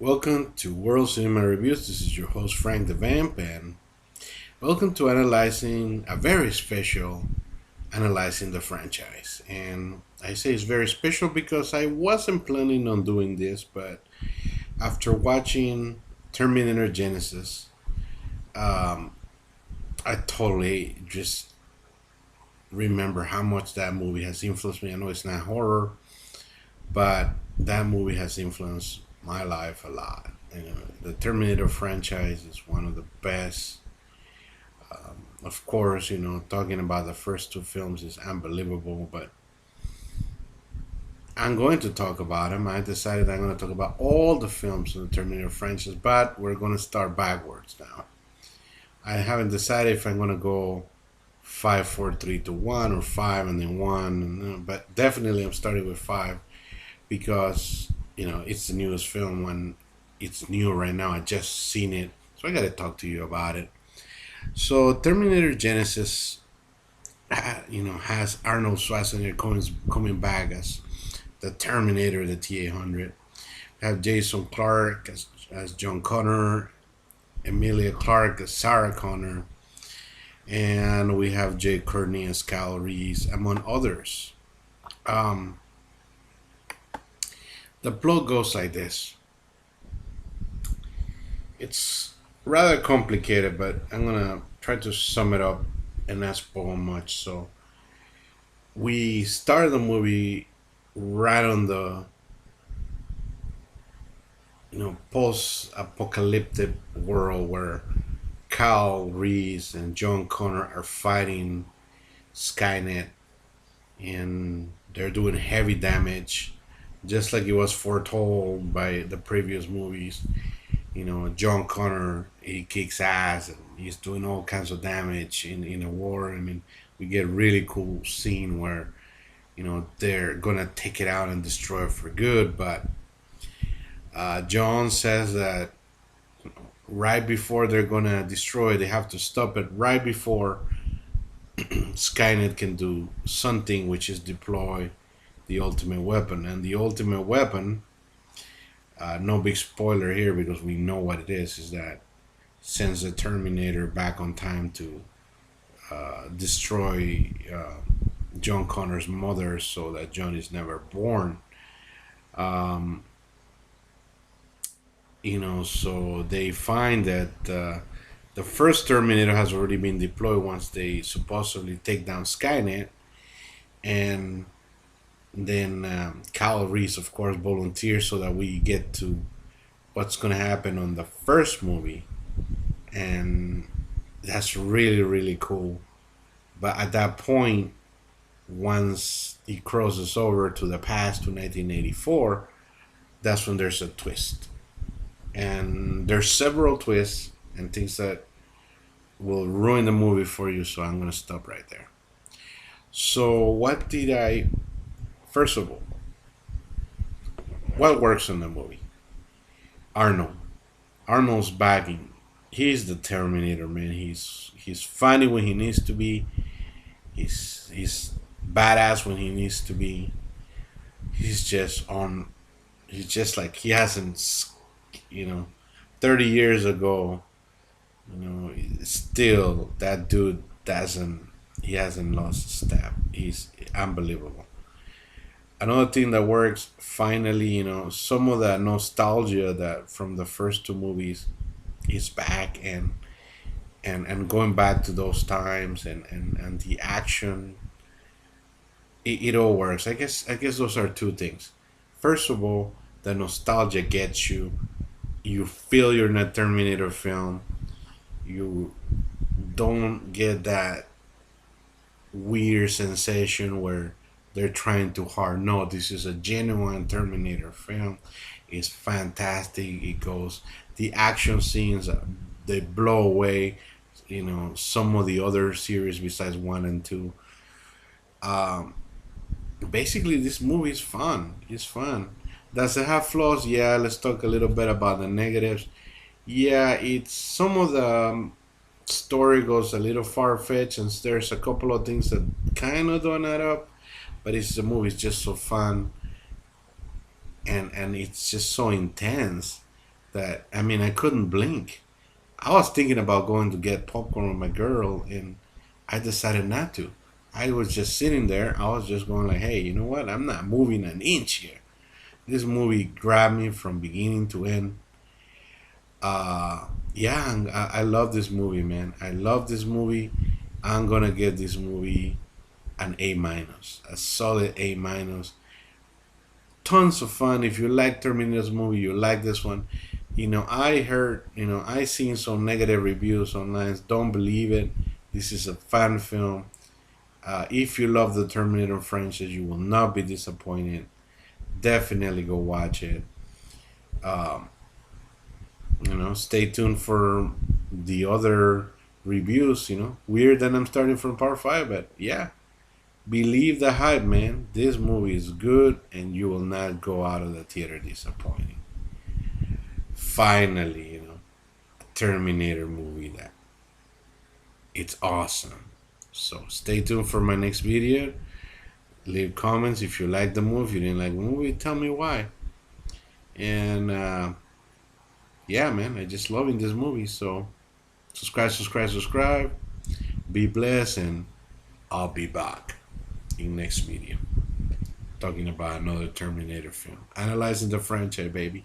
Welcome to World Cinema Reviews. This is your host Frank the Vamp, and welcome to analyzing a very special analyzing the franchise. And I say it's very special because I wasn't planning on doing this, but after watching Terminator Genisys, um, I totally just remember how much that movie has influenced me. I know it's not horror, but that movie has influenced my life a lot. The Terminator franchise is one of the best. Of course, talking about the first two films is unbelievable, but I'm going to talk about them. I decided I'm going to talk about all the films in the Terminator franchise, but we're going to start backwards now. I haven't decided if I'm going to go 5, 4, 3, 2, 1 or 5 and then 1, but definitely I'm starting with 5 because it's the newest film when it's new right now. I just seen it, so I got to talk to you about it. So Terminator Genisys, has Arnold Schwarzenegger coming back as the Terminator, the T-800. We have Jason Clarke as John Connor, Emilia Clarke as Sarah Connor, and we have Jay Courtney as Kyle Reese, among others. Um, the plot goes like this. It's rather complicated, but I'm gonna try to sum it up and not spoil much. So we start the movie right on the post-apocalyptic world where Kyle Reese and John Connor are fighting Skynet, and they're doing heavy damage, just like it was foretold by the previous movies. John Connor, he kicks ass and he's doing all kinds of damage in a war. I mean, we get really cool scene where they're gonna take it out and destroy it for good. But John says that right before they're gonna destroy it, they have to stop it right before Skynet can do something, which is deploy the ultimate weapon. And the ultimate weapon, no big spoiler here because we know what it is that sends the Terminator back on time to destroy John Connor's mother so that John is never born. Um, so they find that the first Terminator has already been deployed once they supposedly take down Skynet. And then Kyle Reese, of course, volunteers so that we get to what's going to happen on the first movie. And that's really, really cool. But at that point, once he crosses over to the past to 1984, that's when there's a twist. And there's several twists and things that will ruin the movie for you, so I'm going to stop right there. So, first of all, what works in the movie? Arnold. Arnold's bagging. He's the Terminator, man. He's funny when he needs to be. He's badass when he needs to be. He's just on. He's just like he hasn't, you know, 30 years ago. Still that dude doesn't. He hasn't lost a step. He's unbelievable. Another thing that works finally, some of that nostalgia that from the first two movies is back, and going back to those times, and the action, it all works. I guess those are two things. First of all, the nostalgia gets you. You feel you're in a Terminator film. You don't get that weird sensation where they're trying too hard. No, this is a genuine Terminator film. It's fantastic. It goes. The action scenes, they blow away. Some of the other series besides one and two. Um, Basically, this movie is fun. It's fun. Does it have flaws? Yeah. Let's talk a little bit about the negatives. Yeah, it's some of the story goes a little far fetched, and there's a couple of things that kind of don't add up. But it's the movie is just so fun, and it's just so intense. that, I mean, I couldn't blink. I was thinking about going to get popcorn with my girl, and I decided not to. I was just sitting there. I was just going like, hey, you know what? I'm not moving an inch here. This movie grabbed me from beginning to end. Yeah, and I love this movie, man. I love this movie. I'm gonna give this movie an A minus, a solid A minus. Tons of fun. If you like Terminator's movie, you like this one. I heard, I seen some negative reviews online. Don't believe it. This is a fan film. If you love the Terminator franchise, you will not be disappointed. Definitely go watch it. Um, Stay tuned for the other reviews. Weird that I'm starting from part five, but yeah, believe the hype, man. This movie is good, and you will not go out of the theater disappointed. Finally, a Terminator movie that it's awesome. So stay tuned for my next video. Leave comments if you like the movie. If you didn't like the movie, tell me why. And yeah, man, I just loving this movie. So subscribe, subscribe, subscribe. Be blessed, and I'll be back in next video talking about another Terminator film, analyzing the franchise, baby.